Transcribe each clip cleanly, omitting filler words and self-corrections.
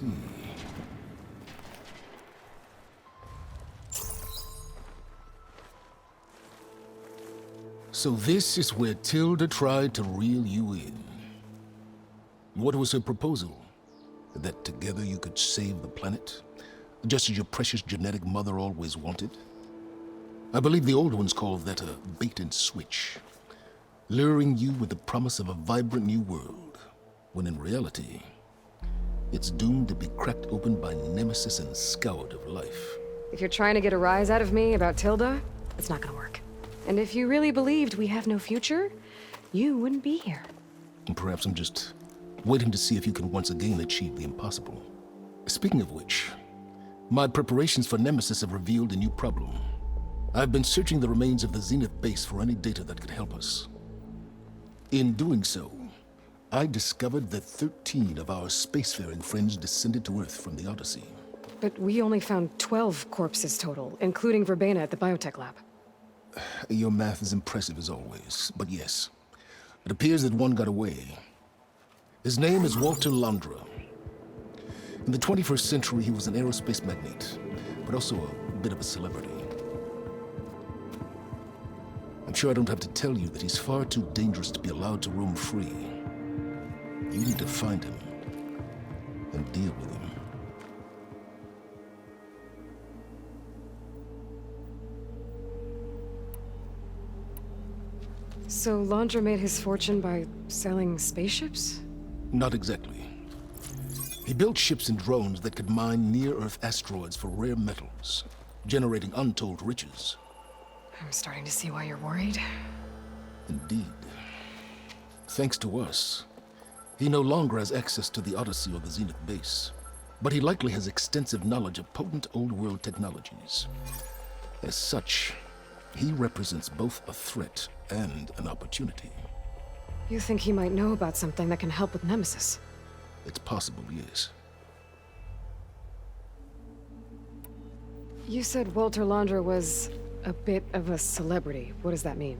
see. So this is where Tilda tried to reel you in. What was her proposal? That together you could save the planet? Just as your precious genetic mother always wanted? I believe the old ones called that a bait and switch. Luring you with the promise of a vibrant new world, when in reality, it's doomed to be cracked open by Nemesis and scoured of life. If you're trying to get a rise out of me about Tilda, it's not gonna work. And if you really believed we have no future, you wouldn't be here. And perhaps I'm just waiting to see if you can once again achieve the impossible. Speaking of which, my preparations for Nemesis have revealed a new problem. I've been searching the remains of the Zenith base for any data that could help us. In doing so, I discovered that 13 of our spacefaring friends descended to Earth from the Odyssey. But we only found 12 corpses total, including Verbena at the biotech lab. Your math is impressive as always, but yes, it appears that one got away. His name is Walter Londra. In the 21st century, he was an aerospace magnate, but also a bit of a celebrity. I'm sure I don't have to tell you that he's far too dangerous to be allowed to roam free. You need to find him and deal with him. So Londra made his fortune by selling spaceships? Not exactly. He built ships and drones that could mine near-Earth asteroids for rare metals, generating untold riches. I'm starting to see why you're worried. Indeed. Thanks to us, he no longer has access to the Odyssey or the Zenith base, but he likely has extensive knowledge of potent old-world technologies. As such, he represents both a threat and an opportunity. You think he might know about something that can help with Nemesis? It's possible, yes. You said Walter Londra was a bit of a celebrity. What does that mean?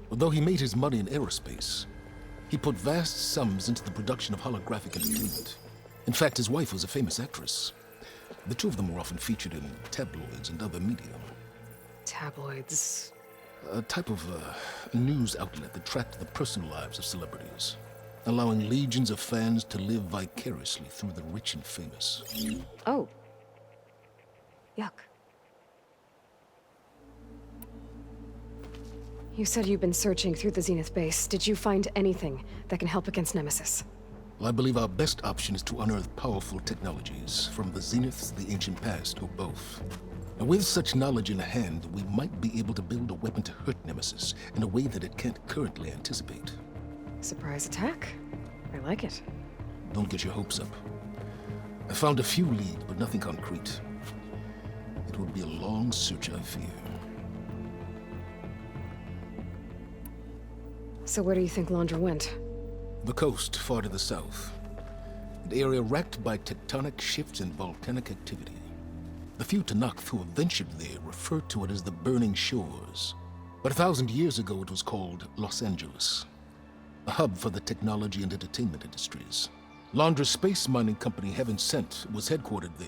Although he made his money in aerospace, he put vast sums into the production of holographic entertainment. In fact, his wife was a famous actress. The two of them were often featured in tabloids and other media. Tabloids? A type of news outlet that tracked the personal lives of celebrities, allowing legions of fans to live vicariously through the rich and famous. Oh. Yuck. You said you've been searching through the Zenith base. Did you find anything that can help against Nemesis? Well, I believe our best option is to unearth powerful technologies from the Zenith, the ancient past, or both. And with such knowledge in hand, we might be able to build a weapon to hurt Nemesis in a way that it can't currently anticipate. Surprise attack? I like it. Don't get your hopes up. I found a few leads, but nothing concrete. It would be a long search, I fear. So where do you think Londra went? The coast, far to the south. An area racked by tectonic shifts and volcanic activity. The few Tanakh who have ventured there refer to it as the Burning Shores. But 1,000 years ago it was called Los Angeles, a hub for the technology and entertainment industries. Londra's space mining company, Heaven Sent, was headquartered there.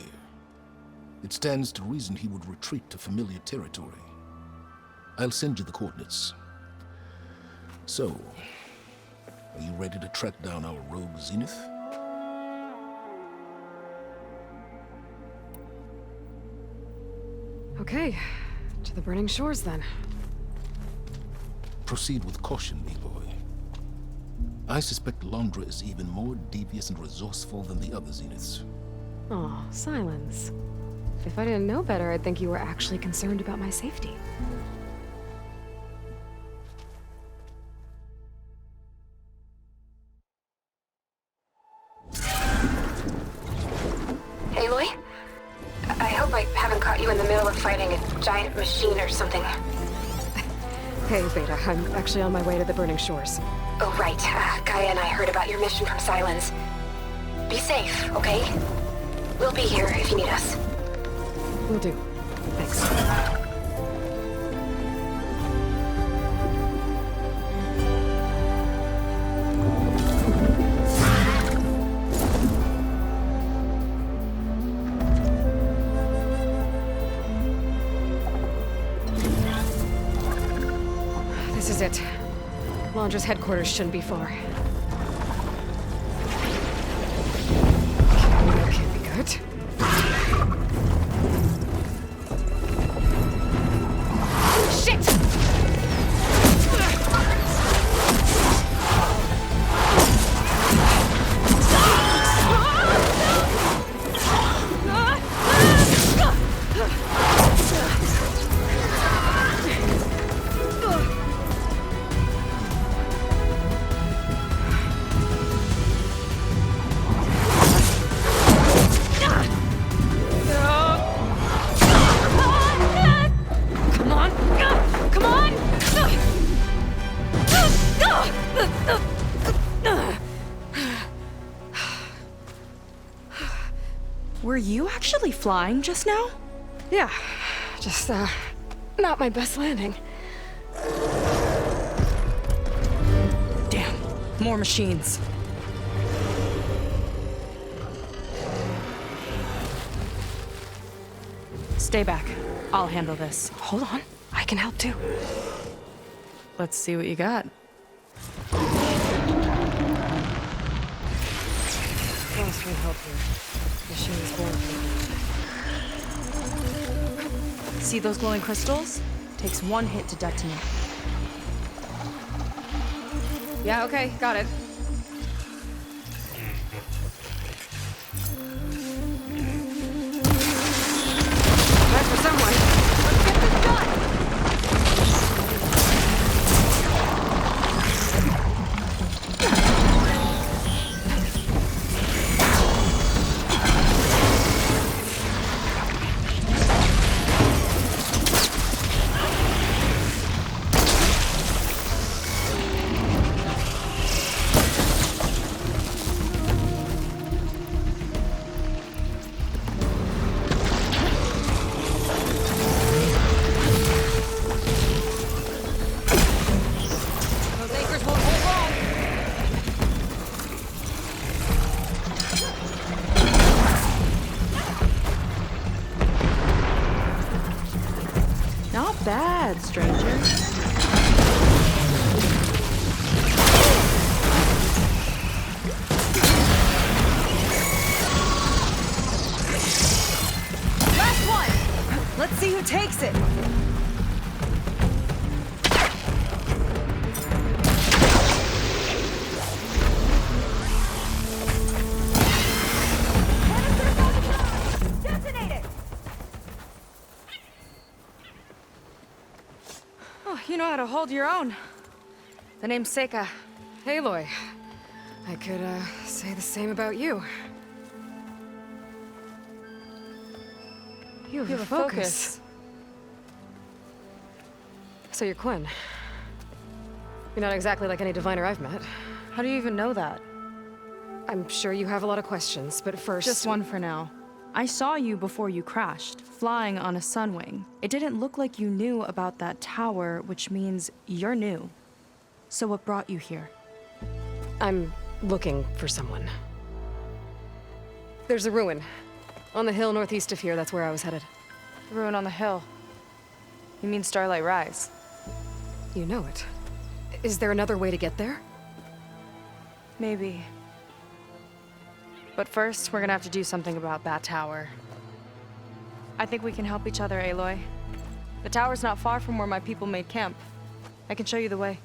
It stands to reason he would retreat to familiar territory. I'll send you the coordinates. So, are you ready to track down our rogue Zenith? Okay, to the Burning Shores then. Proceed with caution, B-boy. I suspect Londra is even more devious and resourceful than the other Zeniths. Aw, Sylens. If I didn't know better, I'd think you were actually concerned about my safety. Aloy? I hope I haven't caught you in the middle of fighting a giant machine or something. Hey, Beta, I'm actually on my way to the Burning Shores. Oh, right. Gaia and I heard about your mission from Sylens. Be safe, okay? We'll be here if you need us. Will do. Thanks. This is it. Laundra's headquarters shouldn't be far. That can't be good. Shit! Were you actually flying just now? Yeah, just, not my best landing. Damn, more machines. Stay back. I'll handle this. Hold on, I can help too. Let's see what you got. Close can help here. Machine's born. See those glowing crystals? Takes one hit to detonate. Yeah, okay, got it. Time for someone. Let's get this done! Not bad, stranger. Last one! Let's see who takes it. You know how to hold your own. The name's Seyka. Aloy. I could, say the same about you. You have a focus. So you're Quinn. You're not exactly like any diviner I've met. How do you even know that? I'm sure you have a lot of questions, but first... Just one for now. I saw you before you crashed, flying on a sunwing. It didn't look like you knew about that tower, which means you're new. So what brought you here? I'm looking for someone. There's a ruin. On the hill northeast of here, that's where I was headed. The ruin on the hill. You mean Starlight Rise? You know it. Is there another way to get there? Maybe. But first, we're gonna have to do something about that tower. I think we can help each other, Aloy. The tower's not far from where my people made camp. I can show you the way.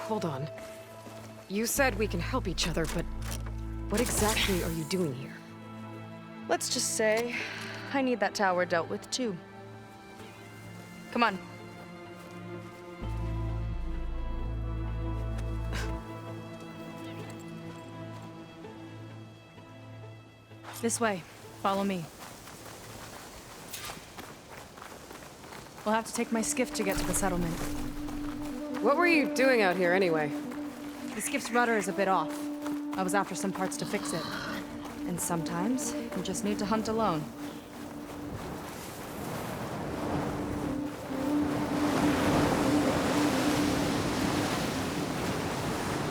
Hold on. You said we can help each other, but what exactly are you doing here? Let's just say, I need that tower dealt with too. Come on. This way. Follow me. We'll have to take my skiff to get to the settlement. What were you doing out here anyway? The skiff's rudder is a bit off. I was after some parts to fix it. And sometimes, you just need to hunt alone.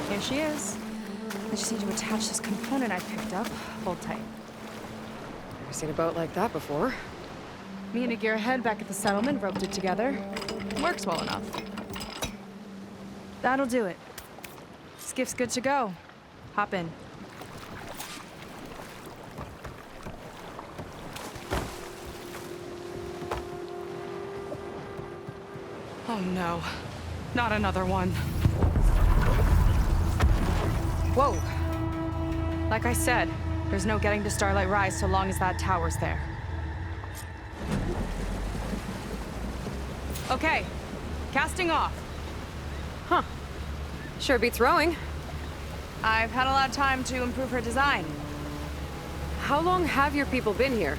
Here she is. I just need to attach this component I picked up. Hold tight. Never seen a boat like that before. Me and a gearhead back at the settlement roped it together. Works well enough. That'll do it. Skiff's good to go. Hop in. Oh no. Not another one. Whoa. Like I said, there's no getting to Starlight Rise so long as that tower's there. Okay, casting off. Huh. Sure beats rowing. I've had a lot of time to improve her design. How long have your people been here?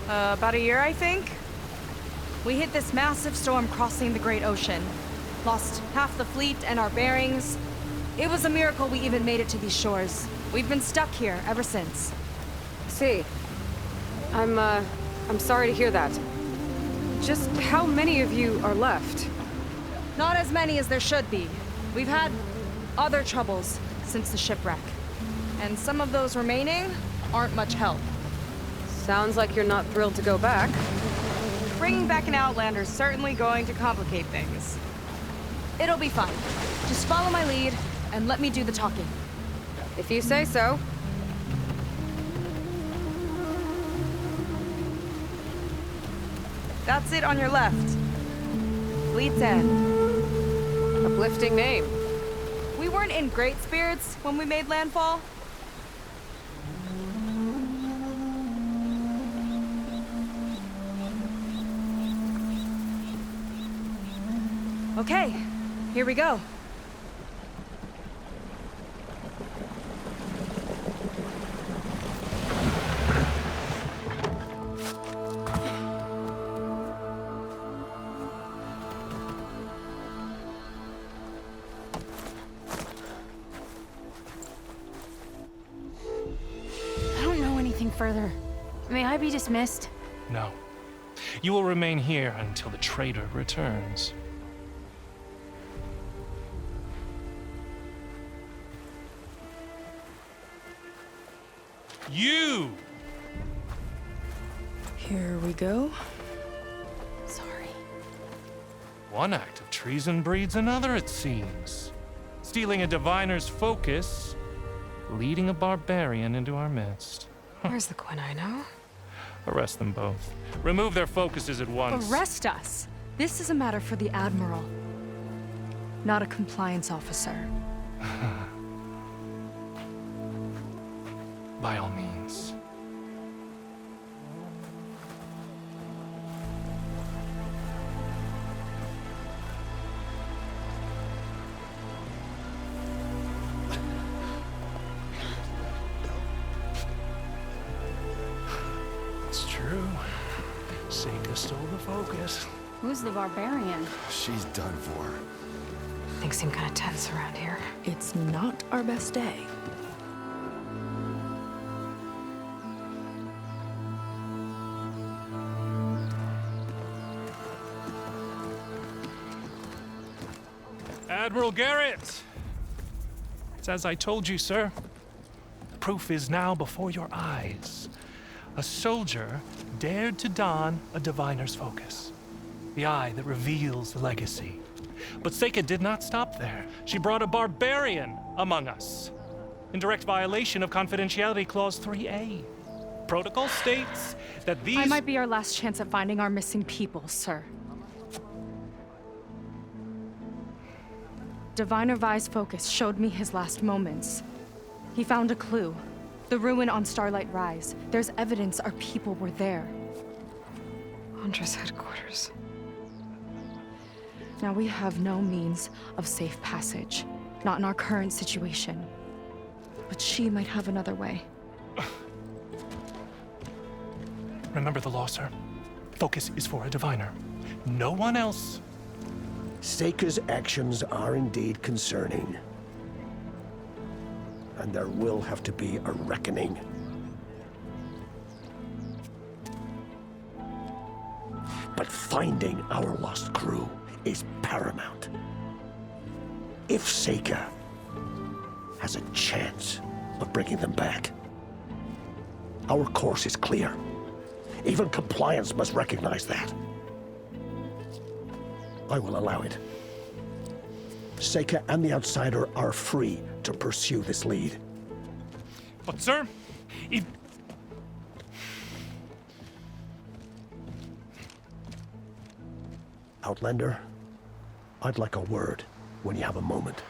About a year, I think. We hit this massive storm crossing the Great Ocean. Lost half the fleet and our bearings. It was a miracle we even made it to these shores. We've been stuck here ever since. See. I'm sorry to hear that. Just how many of you are left? Not as many as there should be. We've had other troubles since the shipwreck. And some of those remaining aren't much help. Sounds like you're not thrilled to go back. Bringing back an Outlander's certainly going to complicate things. It'll be fine. Just follow my lead and let me do the talking. If you say so. That's it on your left. Fleet's End. Uplifting name. We weren't in great spirits when we made landfall. Okay, here we go. I don't know anything further. May I be dismissed? No. You will remain here until the traitor returns. You! Here we go. Sorry. One act of treason breeds another, it seems. Stealing a diviner's focus, leading a barbarian into our midst. Where's the quinino? Arrest them both. Remove their focuses at once. Arrest us. This is a matter for the Admiral, not a compliance officer. By all means. It's true. Seyka stole the focus. Who's the barbarian? She's done for. Things seem kind of tense around here. It's not our best day. Admiral Garrett! It's as I told you, sir. The proof is now before your eyes. A soldier dared to don a diviner's focus. The eye that reveals the legacy. But Seyka did not stop there. She brought a barbarian among us. In direct violation of Confidentiality Clause 3A. Protocol states that these... I might be our last chance at finding our missing people, sir. Diviner Vi's focus showed me his last moments. He found a clue. The ruin on Starlight Rise. There's evidence our people were there. Huntress headquarters. Now we have no means of safe passage. Not in our current situation. But she might have another way. Remember the law, sir. Focus is for a diviner. No one else. Seyka's actions are indeed concerning. And there will have to be a reckoning. But finding our lost crew is paramount. If Seyka has a chance of bringing them back, our course is clear. Even compliance must recognize that. I will allow it. Seyka and the Outsider are free to pursue this lead. But, sir, if... Outlander, I'd like a word when you have a moment.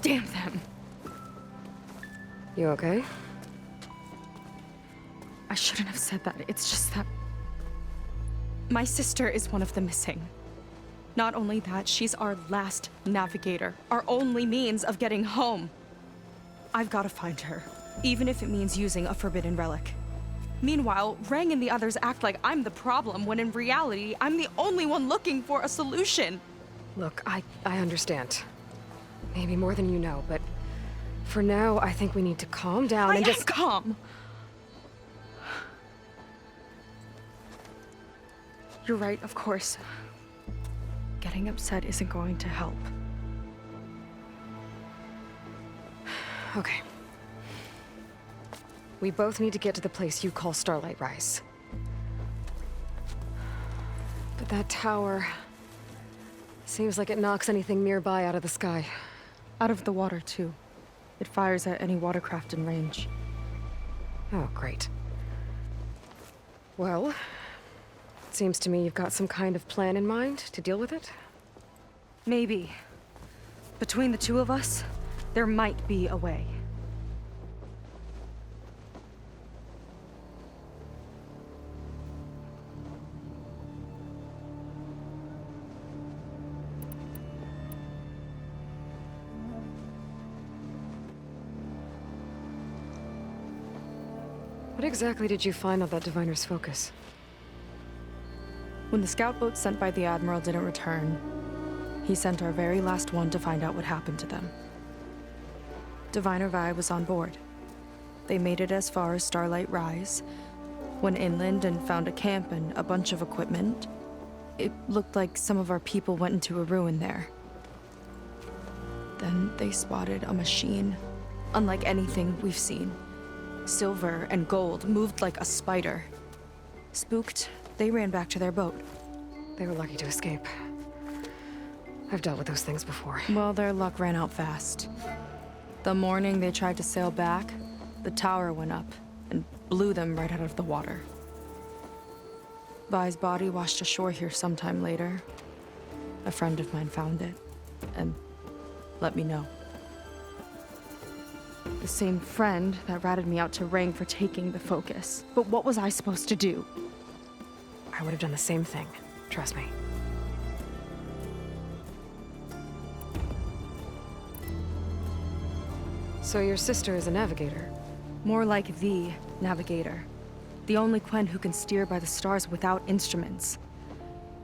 Damn them. You okay? I shouldn't have said that. It's just that my sister is one of the missing. Not only that, she's our last navigator, our only means of getting home. I've got to find her, even if it means using a forbidden relic. Meanwhile, Rang and the others act like I'm the problem, when in reality, I'm the only one looking for a solution. Look, I understand. Maybe more than you know, but for now, I think we need to calm down and just... calm. You're right, of course. Getting upset isn't going to help. Okay. We both need to get to the place you call Starlight Rise. But that tower... seems like it knocks anything nearby out of the sky. Out of the water, too. It fires at any watercraft in range. Oh, great. Well, it seems to me you've got some kind of plan in mind to deal with it. Maybe. Between the two of us, there might be a way. What exactly did you find on that diviner's focus? When the scout boat sent by the Admiral didn't return, he sent our very last one to find out what happened to them. Diviner Vi was on board. They made it as far as Starlight Rise, went inland and found a camp and a bunch of equipment. It looked like some of our people went into a ruin there. Then they spotted a machine, unlike anything we've seen. Silver and gold, moved like a spider. Spooked, they ran back to their boat. They were lucky to escape. I've dealt with those things before. Well, their luck ran out fast. The morning they tried to sail back, the tower went up and blew them right out of the water. Vi's body washed ashore here sometime later. A friend of mine found it and let me know. The same friend that ratted me out to Rang for taking the focus. But what was I supposed to do? I would have done the same thing. Trust me. So your sister is a navigator? More like the navigator. The only Quen who can steer by the stars without instruments.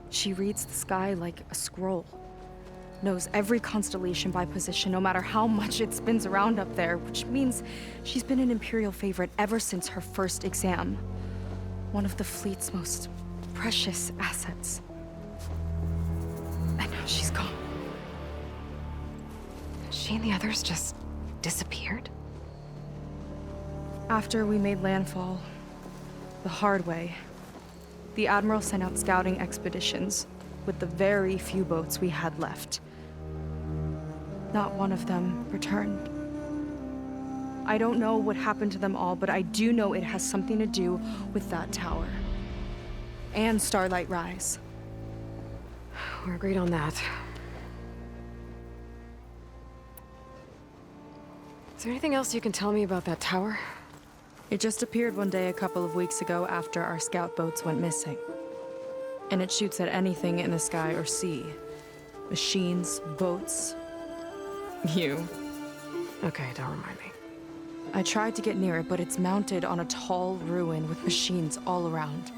She reads the sky like a scroll. Knows every constellation by position, no matter how much it spins around up there, which means she's been an Imperial favorite ever since her first exam. One of the fleet's most precious assets. And now she's gone. She and the others just disappeared? After we made landfall, the hard way, the Admiral sent out scouting expeditions with the very few boats we had left. Not one of them returned. I don't know what happened to them all, but I do know it has something to do with that tower. And Starlight Rise. We're agreed on that. Is there anything else you can tell me about that tower? It just appeared one day a couple of weeks ago after our scout boats went missing. And it shoots at anything in the sky or sea. Machines, boats. You. Okay, don't remind me. I tried to get near it, but it's mounted on a tall ruin with machines all around.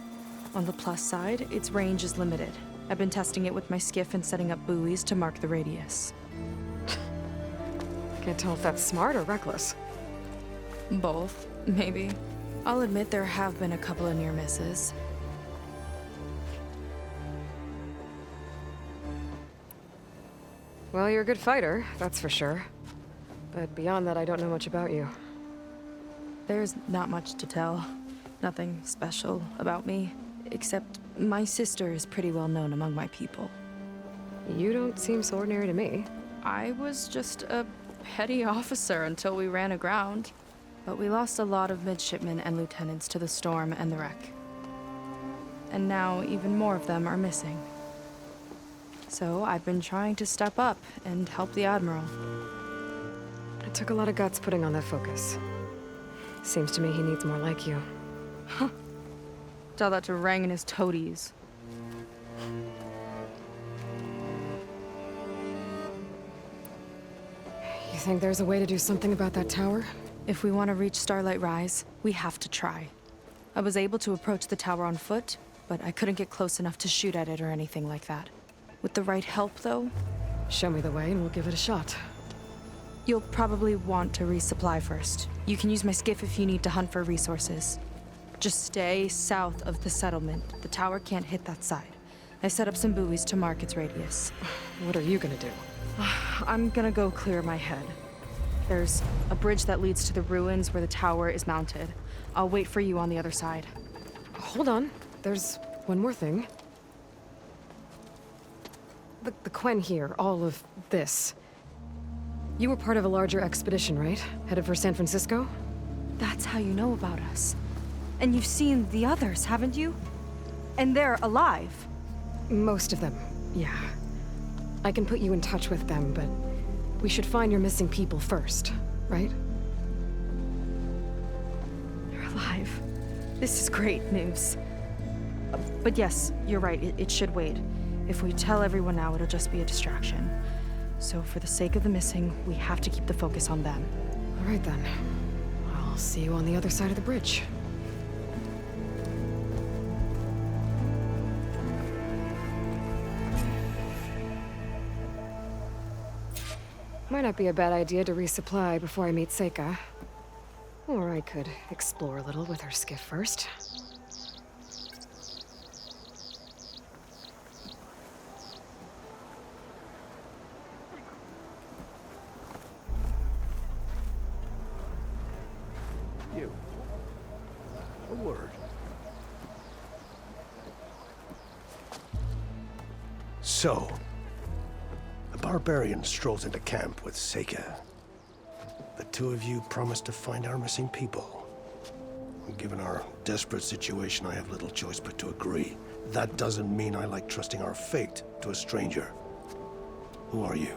On the plus side, its range is limited. I've been testing it with my skiff and setting up buoys to mark the radius. Can't tell if that's smart or reckless. Both, maybe. I'll admit there have been a couple of near misses. Well, you're a good fighter, that's for sure. But beyond that, I don't know much about you. There's not much to tell. Nothing special about me, except my sister is pretty well known among my people. You don't seem so ordinary to me. I was just a petty officer until we ran aground. But we lost a lot of midshipmen and lieutenants to the storm and the wreck. And now even more of them are missing. So I've been trying to step up and help the Admiral. It took a lot of guts putting on that focus. Seems to me he needs more like you. Huh. Tell that to Rang and his toadies. You think there's a way to do something about that tower? If we want to reach Starlight Rise, we have to try. I was able to approach the tower on foot, but I couldn't get close enough to shoot at it or anything like that. With the right help, though... Show me the way and we'll give it a shot. You'll probably want to resupply first. You can use my skiff if you need to hunt for resources. Just stay south of the settlement. The tower can't hit that side. I set up some buoys to mark its radius. What are you gonna do? I'm gonna go clear my head. There's a bridge that leads to the ruins where the tower is mounted. I'll wait for you on the other side. Hold on. There's one more thing. The Quen here, all of this. You were part of a larger expedition, right? Headed for San Francisco? That's how you know about us. And you've seen the others, haven't you? And they're alive. Most of them, yeah. I can put you in touch with them, but we should find your missing people first, right? They're alive. This is great news. But yes, you're right, it should wait. If we tell everyone now, it'll just be a distraction. So for the sake of the missing, we have to keep the focus on them. All right then. I'll see you on the other side of the bridge. Might not be a bad idea to resupply before I meet Seyka. Or I could explore a little with her skiff first. You. A word. So, a barbarian strolls into camp with Seyka. The two of you promised to find our missing people. Given our desperate situation, I have little choice but to agree. That doesn't mean I like trusting our fate to a stranger. Who are you?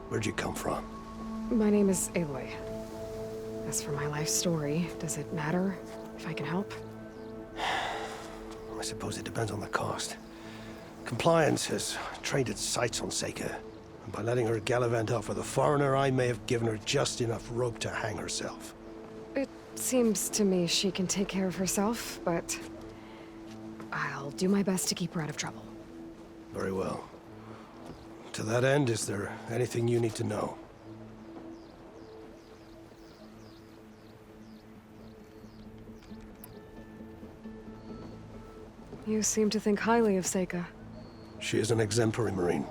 Where'd you come from? My name is Aloy. As for my life story, does it matter if I can help? I suppose it depends on the cost. Compliance has trained its sights on Seyka. And by letting her gallivant off with a foreigner, I may have given her just enough rope to hang herself. It seems to me she can take care of herself, but I'll do my best to keep her out of trouble. Very well. To that end, is there anything you need to know? You seem to think highly of Seyka. She is an exemplary Marine.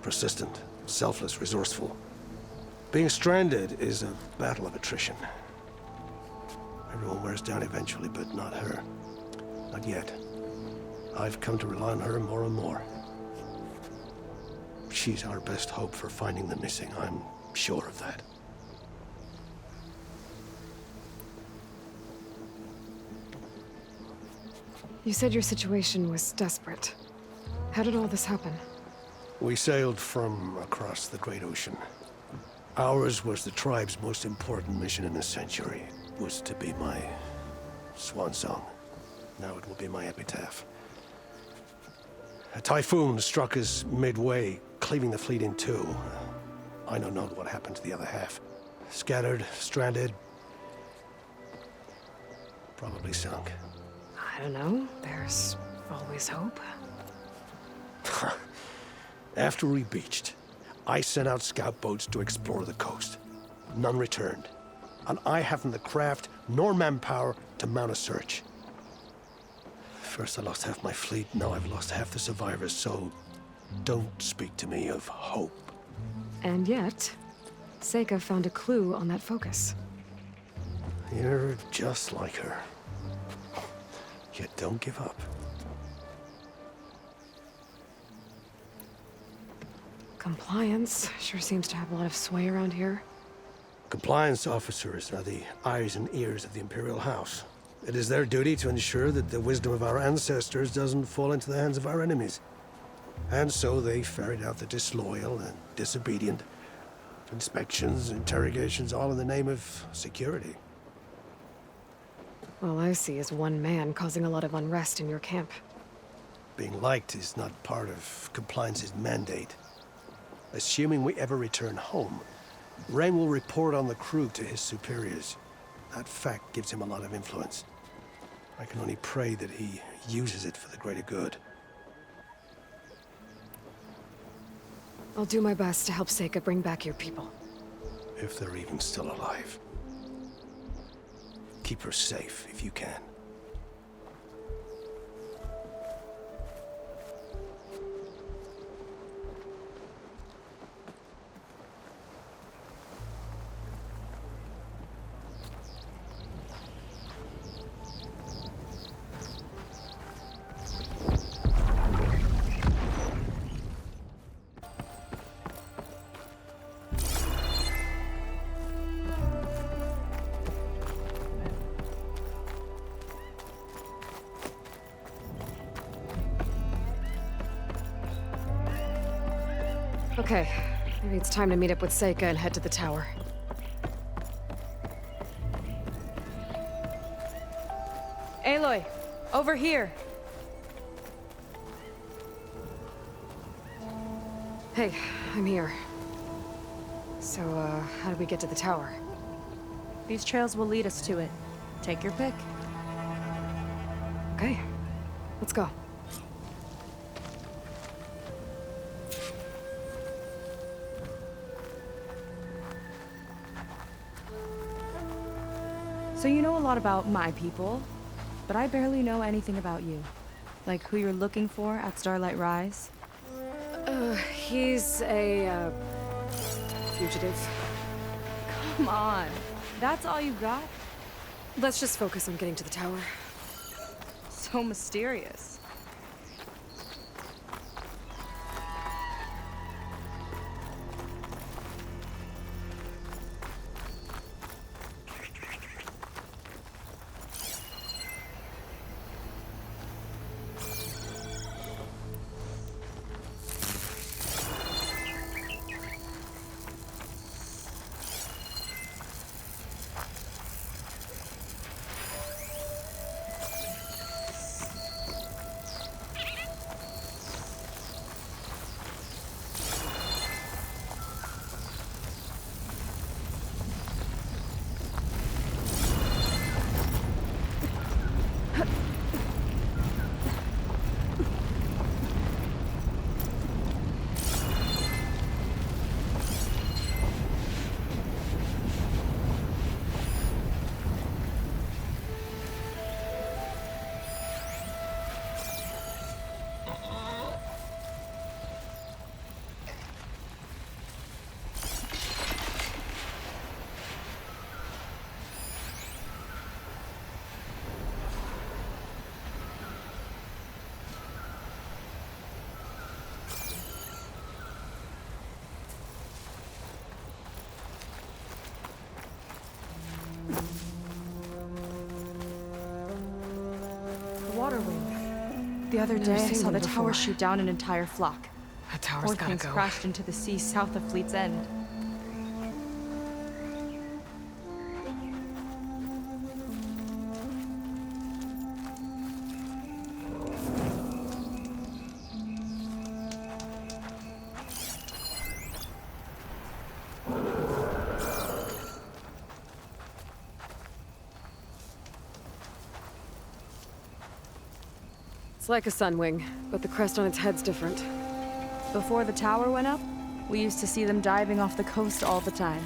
Persistent, selfless, resourceful. Being stranded is a battle of attrition. Everyone wears down eventually, but not her. Not yet. I've come to rely on her more and more. She's our best hope for finding the missing, I'm sure of that. You said your situation was desperate. How did all this happen? We sailed from across the Great Ocean. Ours was the tribe's most important mission in a century. It was to be my swan song. Now it will be my epitaph. A typhoon struck us midway, cleaving the fleet in two. I know not what happened to the other half. Scattered, stranded, probably sunk. I don't know. There's always hope. After we beached, I sent out scout boats to explore the coast. None returned. And I haven't the craft nor manpower to mount a search. First I lost half my fleet, now I've lost half the survivors, so don't speak to me of hope. And yet, Seyka found a clue on that focus. You're just like her. Yet don't give up. Compliance sure seems to have a lot of sway around here. Compliance officers are the eyes and ears of the Imperial House. It is their duty to ensure that the wisdom of our ancestors doesn't fall into the hands of our enemies. And so they ferret out the disloyal and disobedient. Inspections, interrogations, all in the name of security. All I see is one man causing a lot of unrest in your camp. Being liked is not part of Compliance's mandate. Assuming we ever return home, Ren will report on the crew to his superiors. That fact gives him a lot of influence. I can only pray that he uses it for the greater good. I'll do my best to help Seyka bring back your people. If they're even still alive. Keep her safe if you can. Okay, maybe it's time to meet up with Seyka and head to the tower. Aloy, over here. Hey, I'm here. So, how do we get to the tower? These trails will lead us to it. Take your pick. Okay, let's go. So you know a lot about my people, but I barely know anything about you. Like who you're looking for at Starlight Rise. He's a, fugitive. Come on, that's all you got? Let's just focus on getting to the tower. So mysterious. Water wing. The other day, I saw the tower shoot down an entire flock. That tower's Four gotta things go. crashed into the sea south of Fleet's End. It's like a sunwing, but the crest on its head's different. Before the tower went up, we used to see them diving off the coast all the time.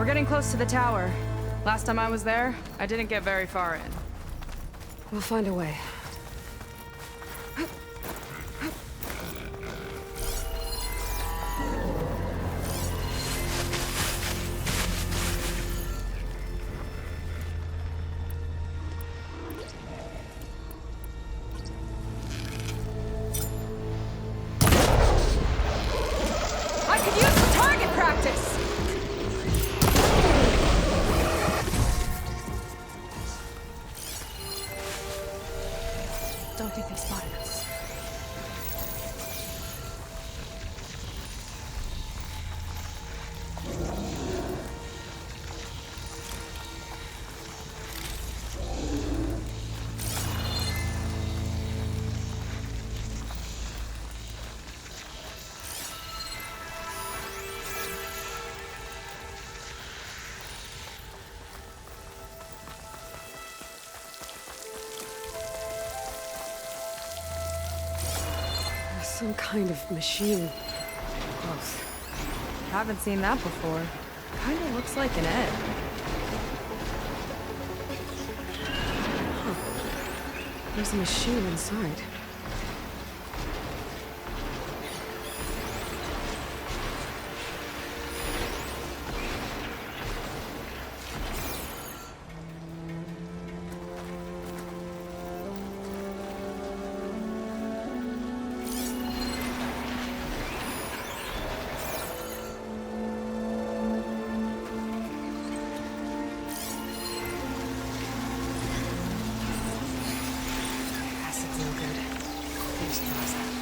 getting close to the tower. Last time I was there, I didn't get very far in. We'll find a way. I could use some target practice! Don't think they spotted us. Some kind of machine. Close. Haven't seen that before. Kinda looks like an egg. There's a machine inside. Acid's no good. First process.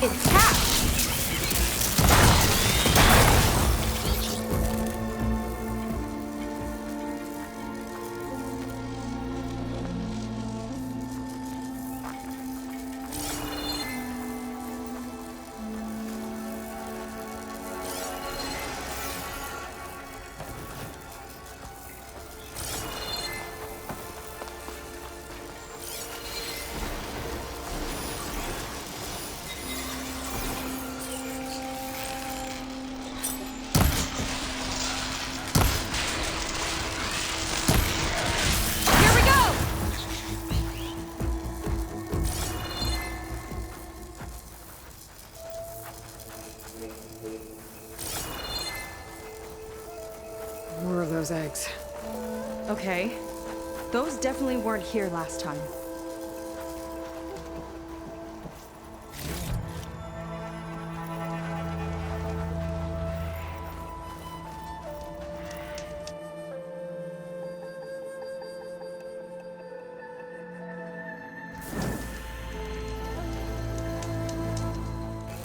It's tapped! More of those eggs. Okay. Those definitely weren't here last time.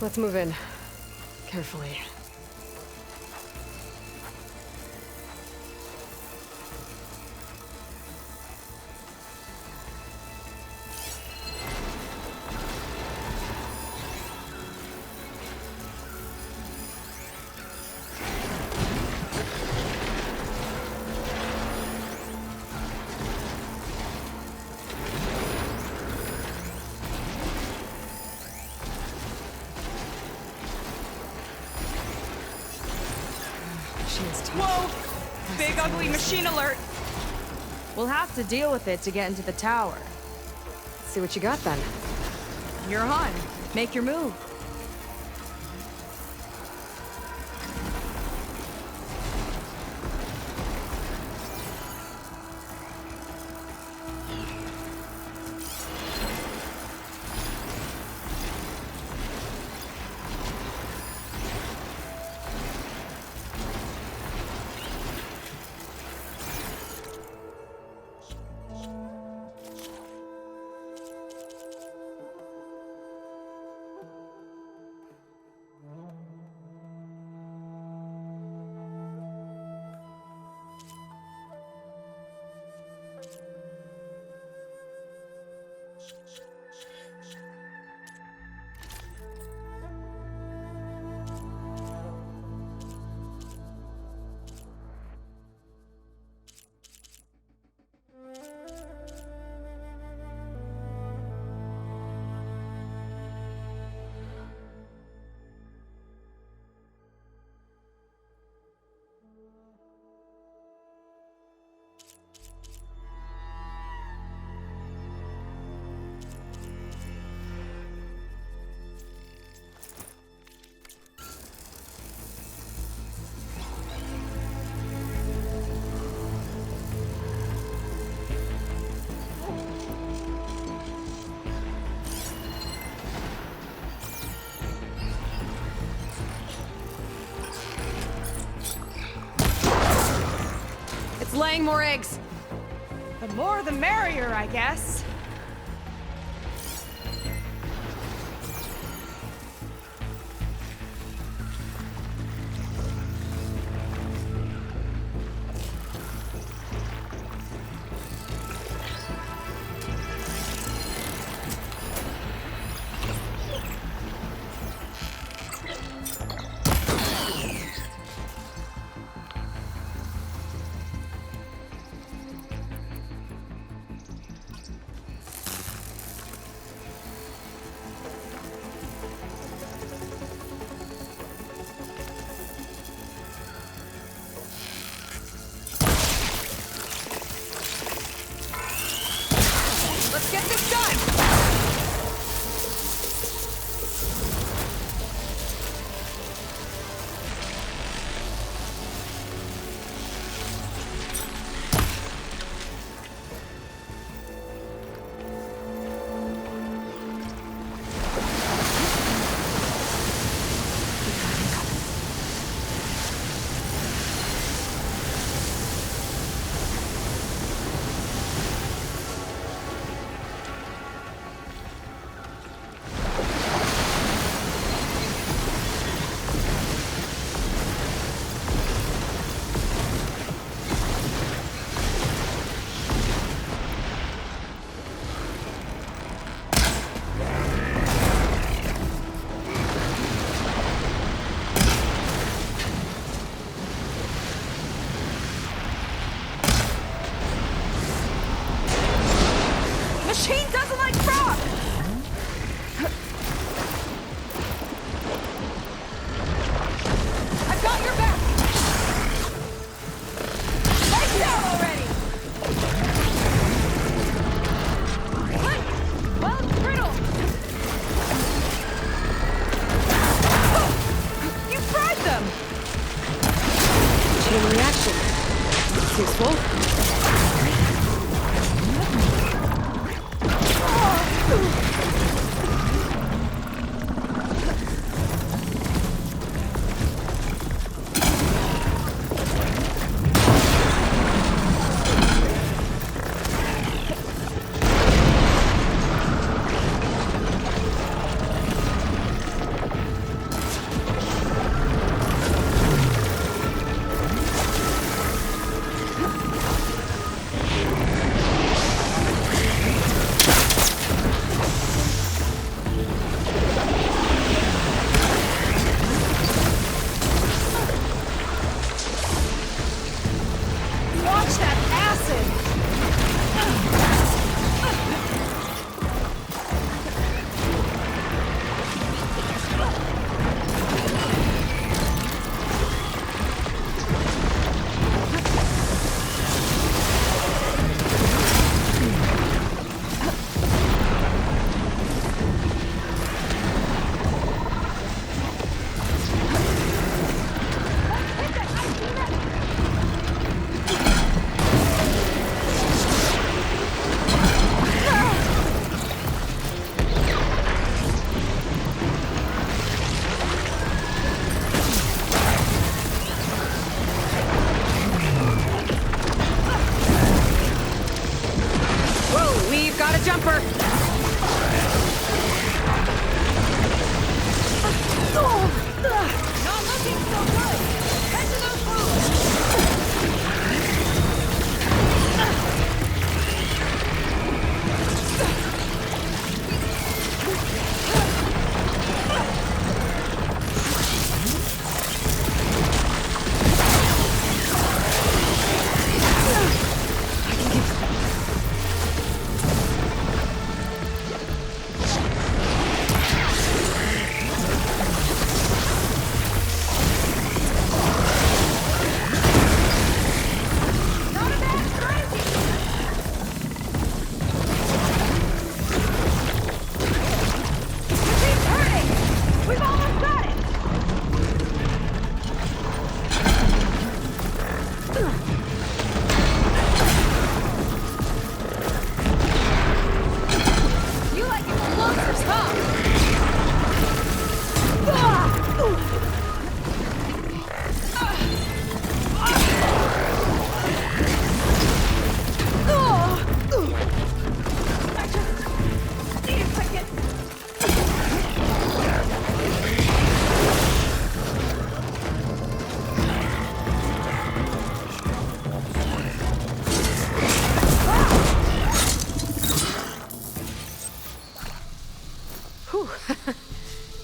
Let's move in. Carefully. Whoa! Big ugly machine alert! We'll have to deal with it to get into the tower. Let's see what you got then. You're on. Make your move. Laying more eggs. The more the merrier, I guess. Let's get this done!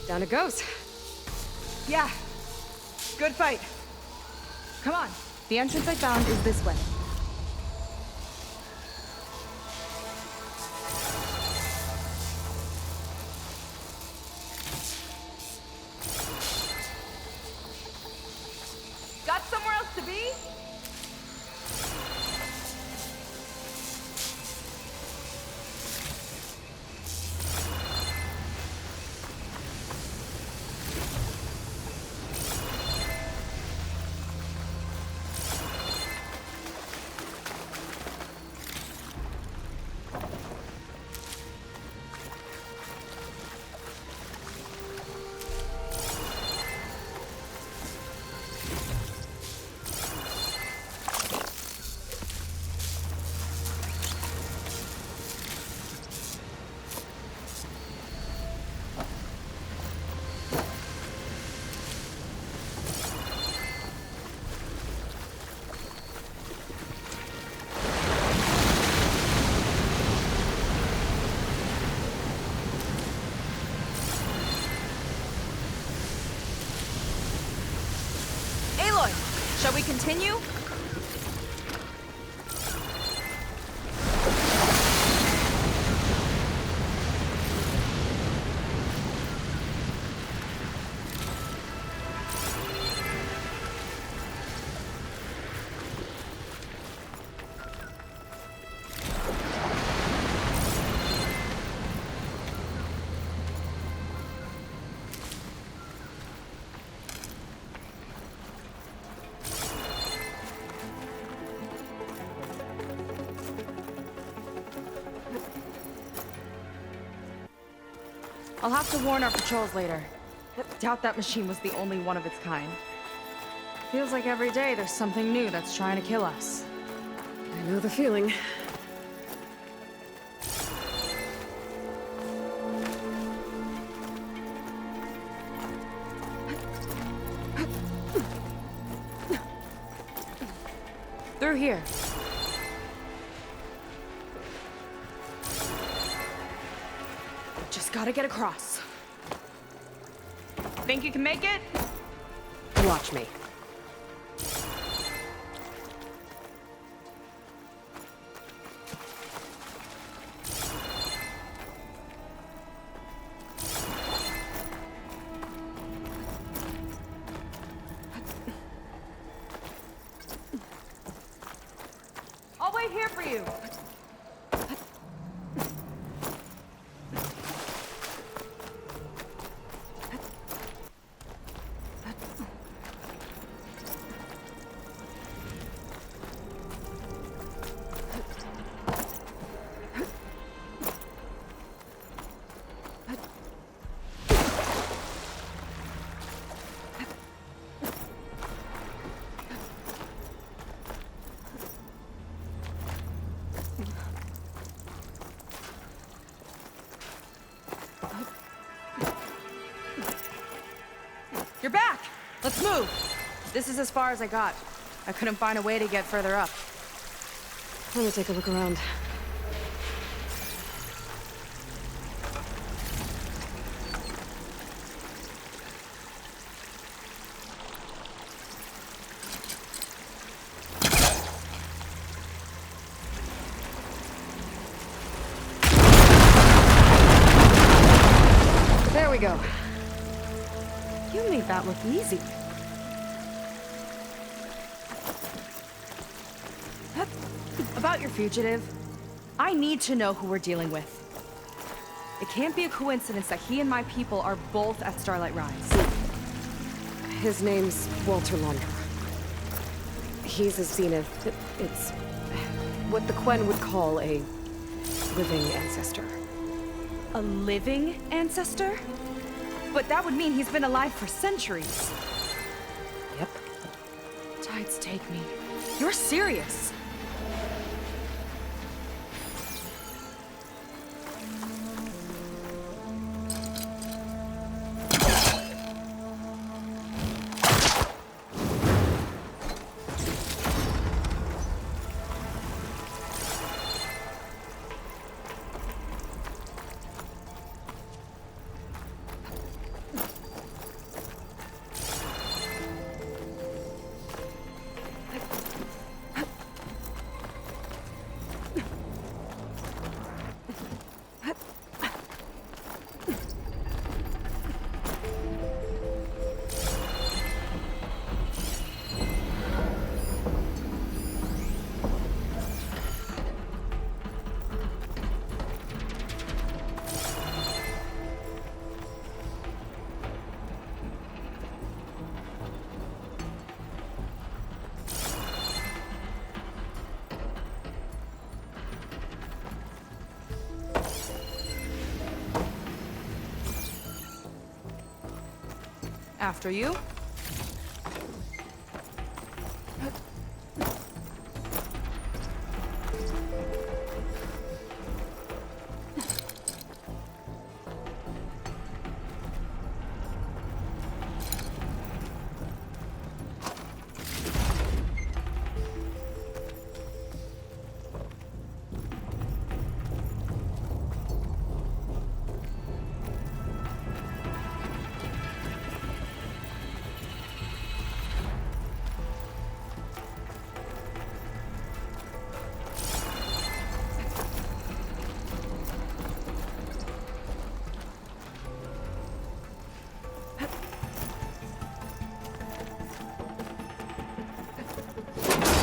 Down it goes. Yeah. Good fight. Come on. The entrance I found is this way. Got somewhere else to be? Shall we continue? I'll have to warn our patrols later. Doubt that machine was the only one of its kind. Feels like every day there's something new that's trying to kill us. I know the feeling. Through here. Just gotta get across. Think you can make it? Watch me. I'll wait here for you. You're back! Let's move! This is as far as I got. I couldn't find a way to get further up. Let me take a look around. we go. You made that look easy. About your fugitive, I need to know who we're dealing with. It can't be a coincidence that he and my people are both at Starlight Rise. His name's Walter Laundra. He's a Zenith. It's what the Quen would call a living ancestor. A living ancestor? But that would mean he's been alive for centuries. Yep. Tides take me. You're serious? After you.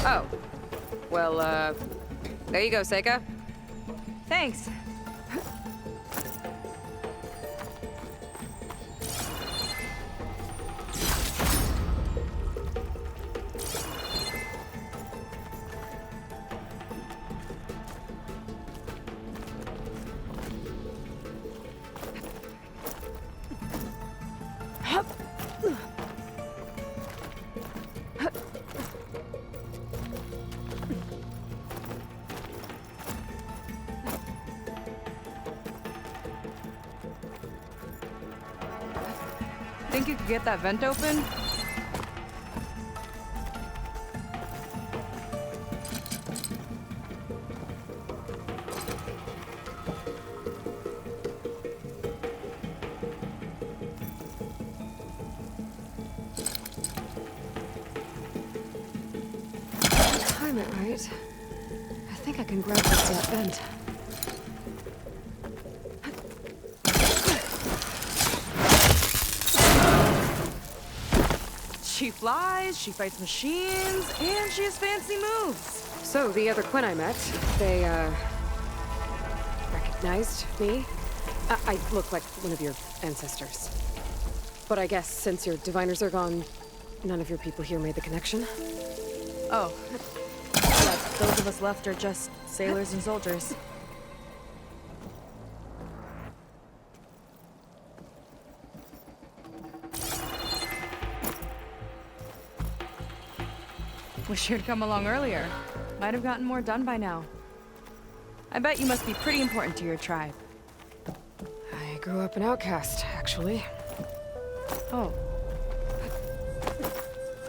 Oh. Well, there you go, Seyka. Thanks. Think you could get that vent open? Time it right. I think I can grab that vent. She flies, she fights machines, and she has fancy moves. So, the other Quen I met, they, recognized me. I look like one of your ancestors. But I guess since your diviners are gone, none of your people here made the connection? Oh. Yeah, those of us left are just sailors and soldiers. Wish you'd come along earlier. Might have gotten more done by now. I bet you must be pretty important to your tribe. I grew up an outcast, actually. Oh.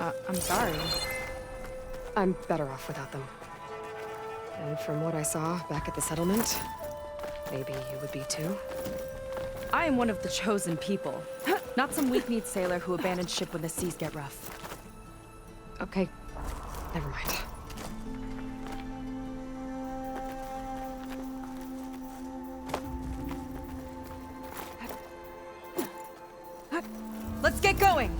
I'm sorry. I'm better off without them. And from what I saw back at the settlement, maybe you would be too. I am one of the chosen people. Not some weak-kneed sailor who abandoned ship when the seas get rough. Okay, never mind. Let's get going!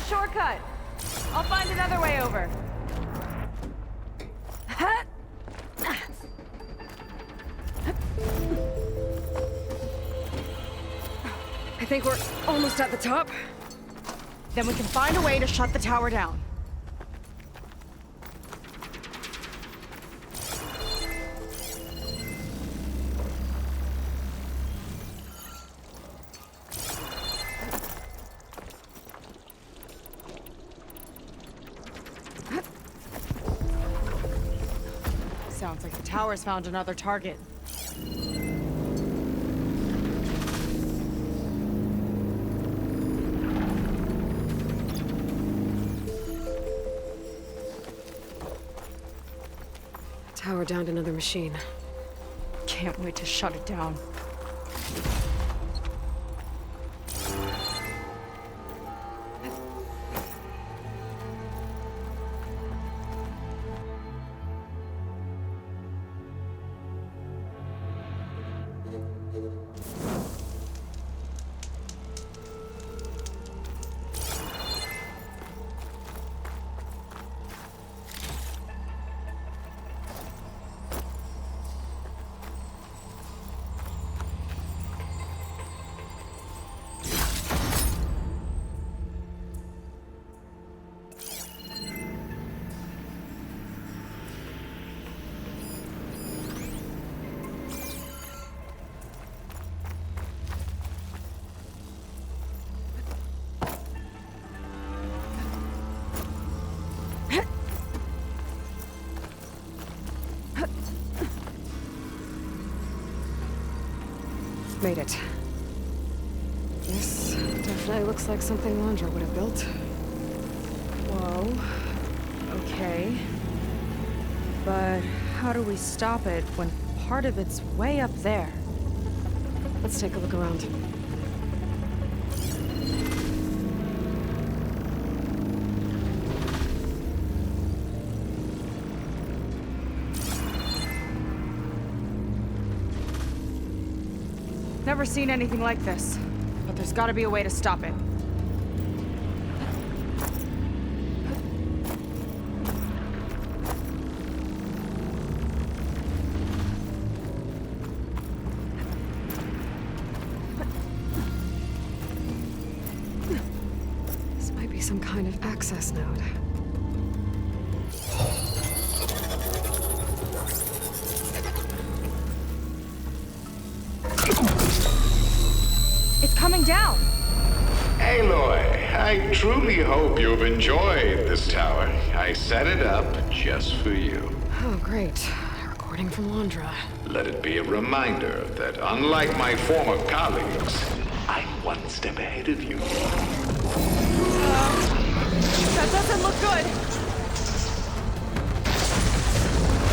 Shortcut. I'll find another way over. I think we're almost at the top. Then we can find a way to shut the tower down. Sounds like the tower's found another target. Tower downed another machine. Can't wait to shut it down. Made it. This definitely looks like something Landra would have built. Whoa. Okay. But how do we stop it when part of it's way up there? Let's take a look around. Never seen anything like this, but there's gotta be a way to stop it. This might be some kind of access node. It's coming down! Aloy, I truly hope you've enjoyed this tower. I set it up just for you. Oh, great. A recording from Landra. Let it be a reminder that unlike my former colleagues, I'm one step ahead of you. That doesn't look good!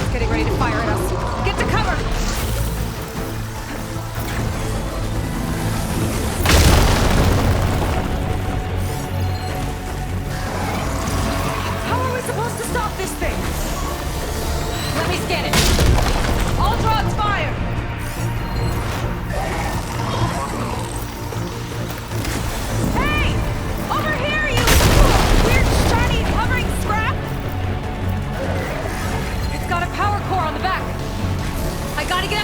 It's getting ready to fire at us. Get to cover! Stop this thing! Let me scan it. All drones fire! Hey! Over here, you weird, shiny, hovering scrap! It's got a power core on the back. I gotta get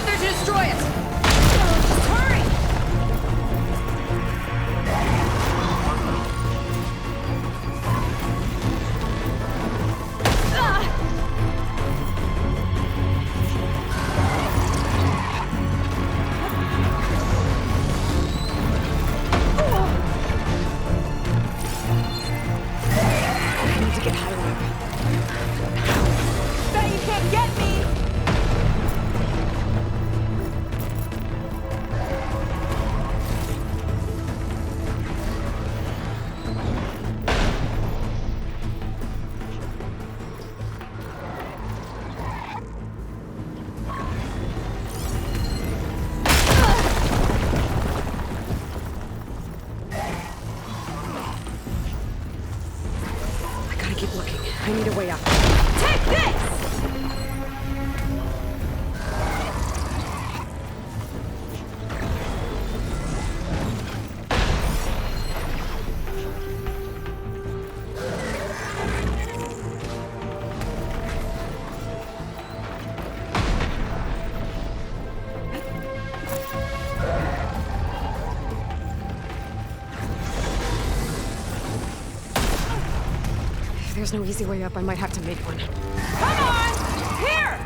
there's no easy way up, I might have to make one. Come on! Here!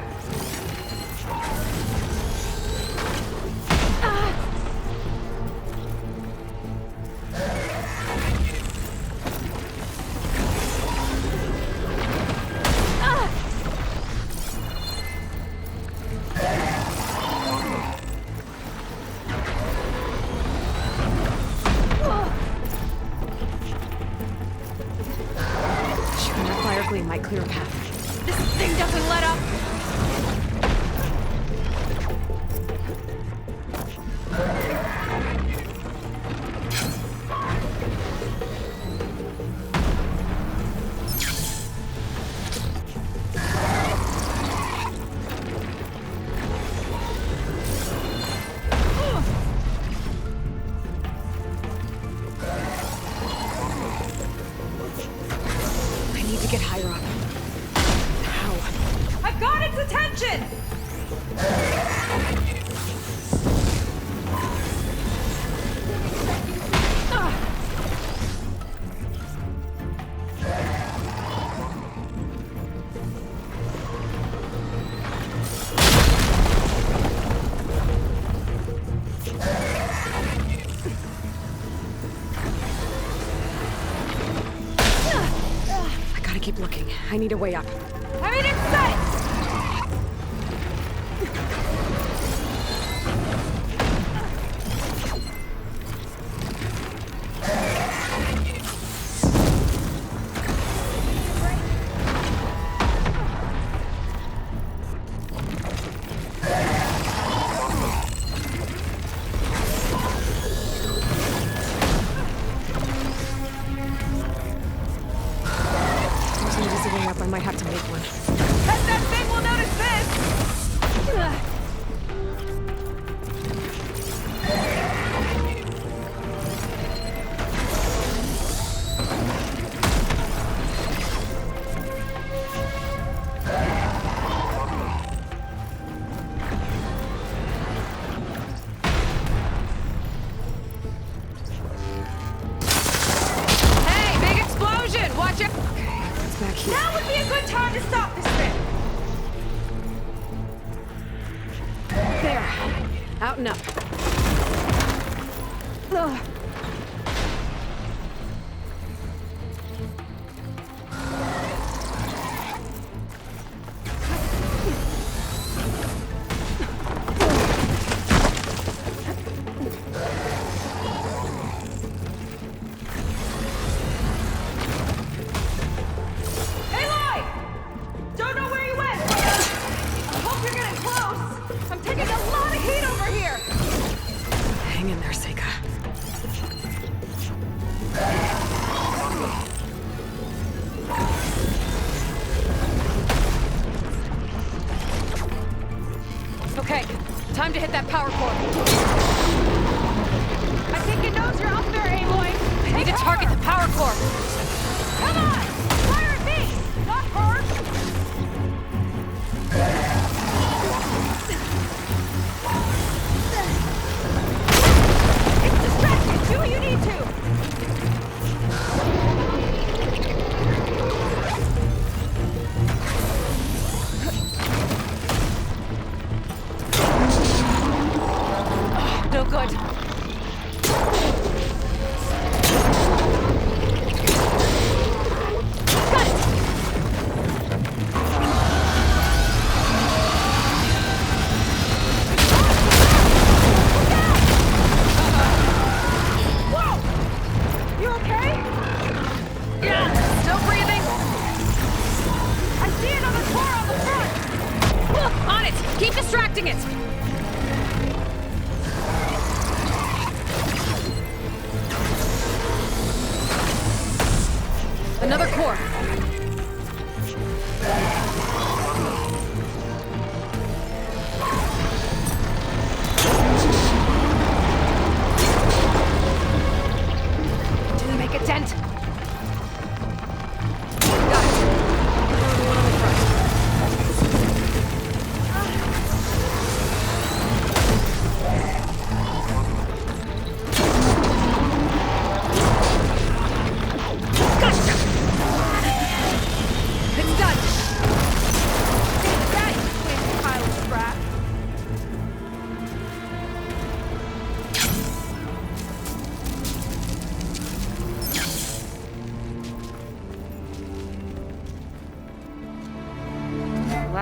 Shooting that fire gleam might clear a path. This thing doesn't let up! I need to get higher up. How? I've got its attention! I gotta keep looking. I need a way up. I mean, it's set! There's no easy way up, I might have to make one. That thing will notice this! Hey, big explosion! Watch it! It's back here. Now would be a good time to stop this thing! There. Out and up. Ugh. Aloy! Don't know where you went! I hope you're getting close! I'm taking a lot of heat over here! Hang in there, Seyka. Okay, time to hit that power cord. I think it knows you're up there, Aloy! I need to target the power cord! Come on! Fire at me! Not her! It's distracted! Do what you need to! No good. Got it! Whoa! You okay? Yeah, still breathing. I see another car on the front. Look, on it! Keep distracting it!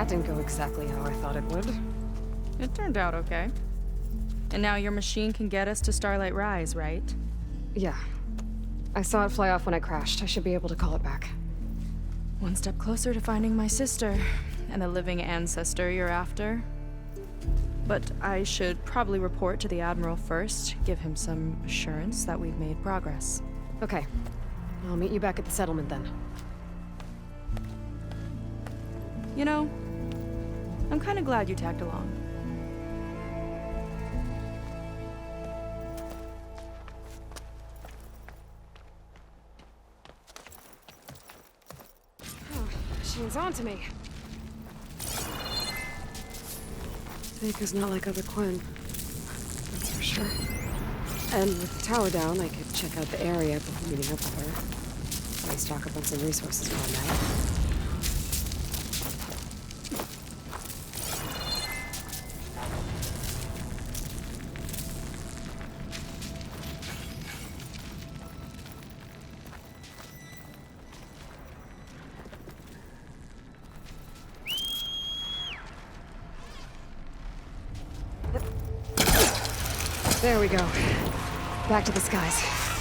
That didn't go exactly how I thought it would. It turned out okay. And now your machine can get us to Starlight Rise, right? Yeah. I saw it fly off when I crashed. I should be able to call it back. One step closer to finding my sister and the living ancestor you're after. But I should probably report to the Admiral first, give him some assurance that we've made progress. Okay. I'll meet you back at the settlement then. You know, I'm kind of glad you tagged along. Machine's on to me. Seyka's not like other Quen. That's for sure. And with the tower down, I could check out the area before meeting up with her. Maybe stock up on some resources while I'm at it. There we go. Back to the skies.